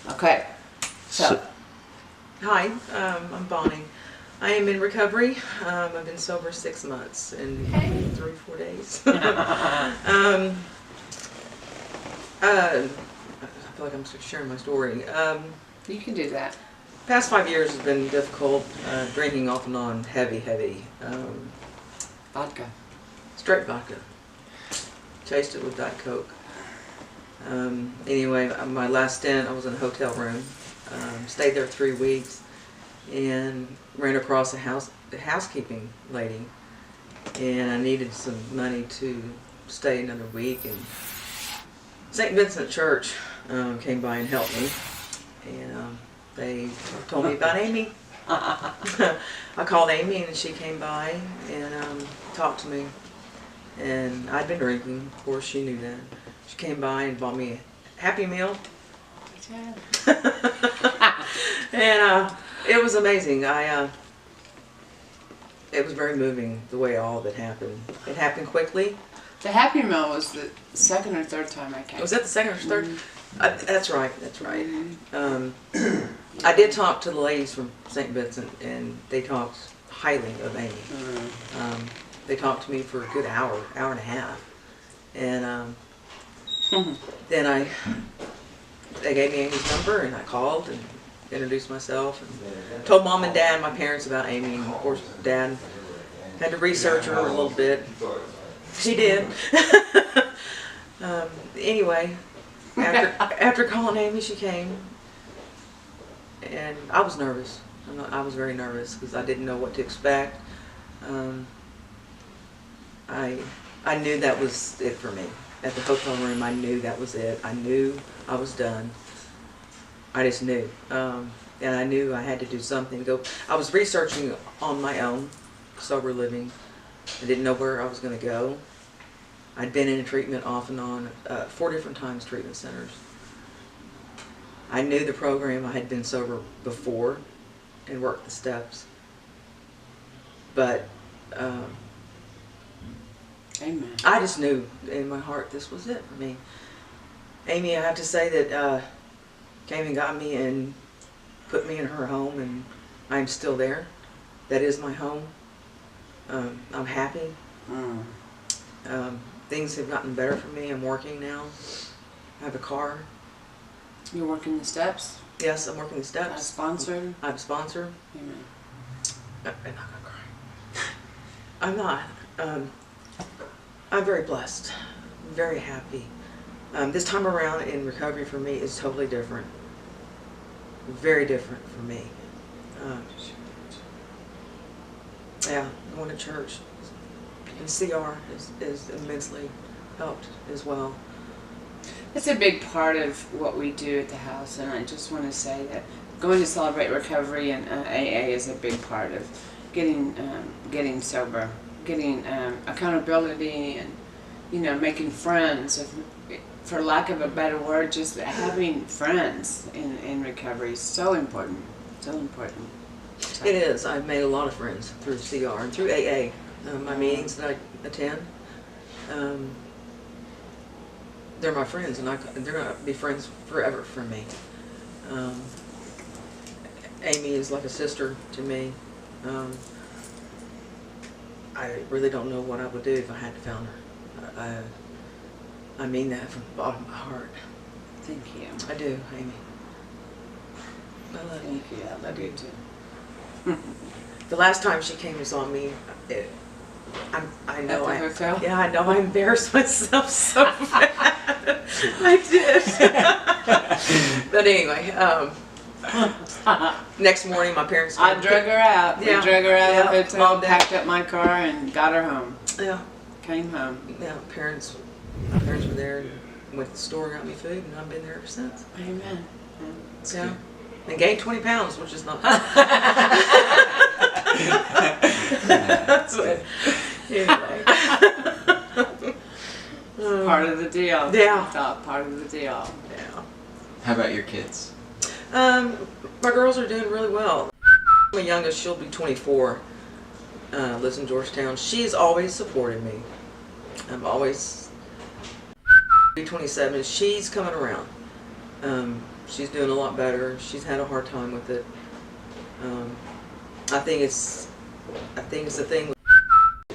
Okay. So, Hi, I'm Bonnie. I am in recovery. I've been sober 6 months and 3-4 days. I feel like I'm sharing my story. you can do that. Past 5 years has been difficult. Drinking off and on, heavy. Vodka. Straight vodka. Chased it with Diet Coke. Anyway, my last stint, I was in a hotel room. Stayed there 3 weeks and ran across a housekeeping lady, and I needed some money to stay another week, and St. Vincent Church came by and helped me, and they told me about Amy. I called Amy and she came by and talked to me, and I'd been drinking, of course she knew that. She came by and bought me a Happy Meal. And it was amazing. It was very moving the way all of it happened. It happened quickly. The Happy Meal was the second or third time I came. Was that the second or third? Mm-hmm. That's right. I did talk to the ladies from St. Vincent, and they talked highly of Amy. Mm-hmm. They talked to me for a good hour and a half, and then they gave me Amy's number, and I called and introduced myself and told Mom and Dad, my parents, about Amy. And of course, Dad had to research her a little bit. She did. Anyway, after calling Amy, she came, and I was nervous. I was very nervous because I didn't know what to expect. I knew that was it for me. At the hotel room, I knew that was it. I knew I was done. I just knew. And I knew I had to do something. I was researching on my own, sober living. I didn't know where I was going to go. I'd been in treatment off and on, 4 different times, treatment centers. I knew the program. I had been sober before and worked the steps. But Amen. I just knew in my heart this was it for me. Amy, I have to say that came and got me and put me in her home, and I'm still there. That is my home. I'm happy. Things have gotten better for me. I'm working now. I have a car. You're working the steps? Yes, I'm working the steps. I'm sponsored? I'm sponsored. Amen. I'm not gonna cry. I'm not. I'm very blessed. I'm very happy. This time around in recovery for me is totally different. Very different for me. Yeah, going to church and CR is immensely helped as well. It's a big part of what we do at the house, and I just want to say that going to Celebrate Recovery and AA is a big part of getting sober, getting accountability, and making friends. For lack of a better word, just having friends in recovery is so important. So important. So. It is. I've made a lot of friends through CR and through AA. My meetings that I attend, they're my friends, and they're going to be friends forever for me. Amy is like a sister to me. I really don't know what I would do if I hadn't found her. I mean that from the bottom of my heart. Thank you. I do, Amy. I love you. Thank you. I love you too. The last time she came and saw me, I know At the hotel? Yeah, I know I embarrassed myself so bad. I did. But anyway, next morning my parents. I drug her out. Yeah. We drug her out of the Yeah. hotel, Mom did. packed up my car, and got her home. Yeah, Came home. yeah. My parents were there and went to the store and got me food, and I've been there ever since. Amen. Yeah. And gained 20 pounds, which is not. That's what. Anyway. Part of the deal. Yeah. I thought part of the deal. Yeah. How about your kids? My girls are doing really well. My youngest, she'll be 24, lives in Georgetown. She's always supported me. I'm always 27. She's coming around. she's doing a lot better. She's had a hard time with it. I think it's the thing with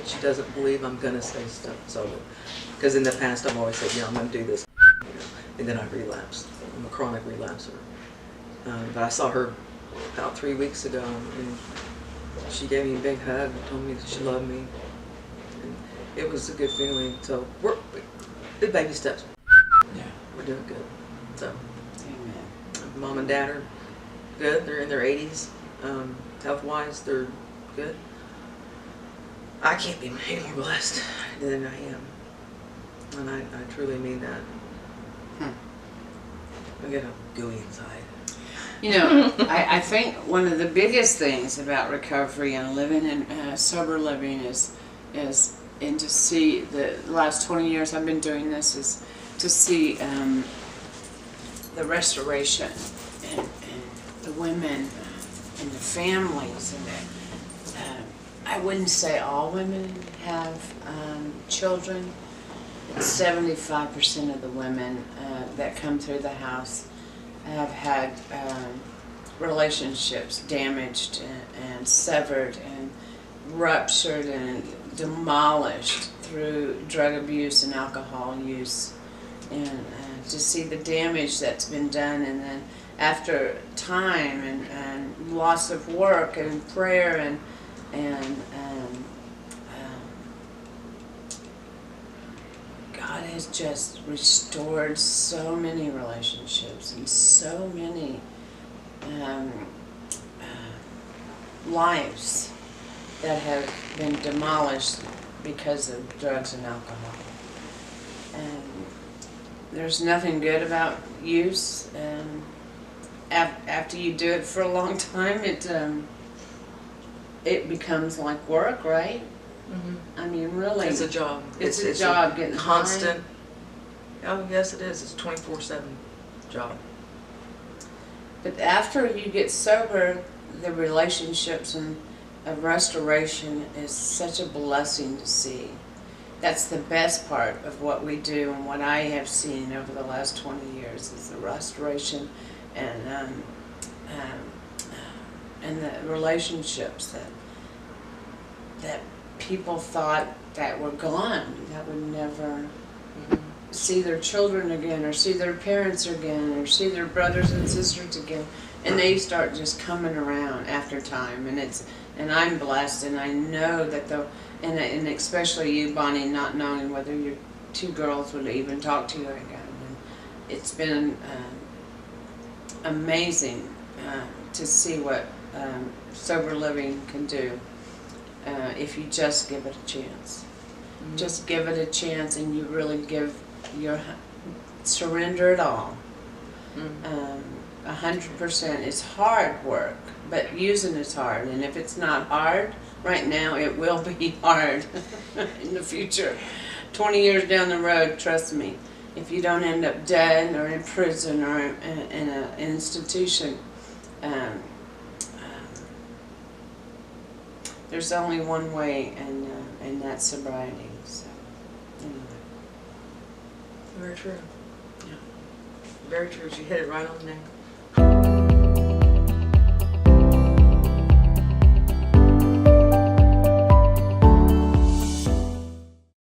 she doesn't believe I'm gonna stay sober. Because in the past I've always said, I'm gonna do this, and then I relapsed. I'm a chronic relapser. But I saw her about 3 weeks ago, and she gave me a big hug and told me that she loved me. And it was a good feeling. So we're baby steps. Yeah. We're doing good. So Amen. mom and dad are good. They're in their 80s. Health-wise, they're good. I can't be any more blessed than I am. And I truly mean that. I get a gooey inside. You know, I think one of the biggest things about recovery and living in sober living is and to see the last 20 years I've been doing this is to see the restoration and the women and the families and I wouldn't say all women have children. 75% of the women that come through the house have had relationships damaged and severed and ruptured and demolished through drug abuse and alcohol use, and to see the damage that's been done, and then after time and loss of work and prayer and God has just restored so many relationships and so many lives that have been demolished because of drugs and alcohol. And there's nothing good about use. After you do it for a long time, it becomes like work, right? Mm-hmm. I mean, really. It's a job. It's a job getting constant. Oh, yes, it is. It's a 24/7 job. But after you get sober, the relationships and restoration is such a blessing to see. That's the best part of what we do and what I have seen over the last 20 years is the restoration and the relationships that people thought that were gone, that would never see their children again or see their parents again or see their brothers and sisters again, and they start just coming around after time, and I'm blessed, and I know that and especially you, Bonnie, not knowing whether your two girls would even talk to you again, and it's been amazing to see what sober living can do if you just give it a chance. Mm-hmm. Just give it a chance, and you really surrender it all. 100% is hard work, but using it's hard, and if it's not hard right now, it will be hard in the future. 20 years down the road, trust me, if you don't end up dead or in prison or in an institution, there's only one way, and that's sobriety. So, anyway. Very true. Yeah. Very true. You hit it right on the nail.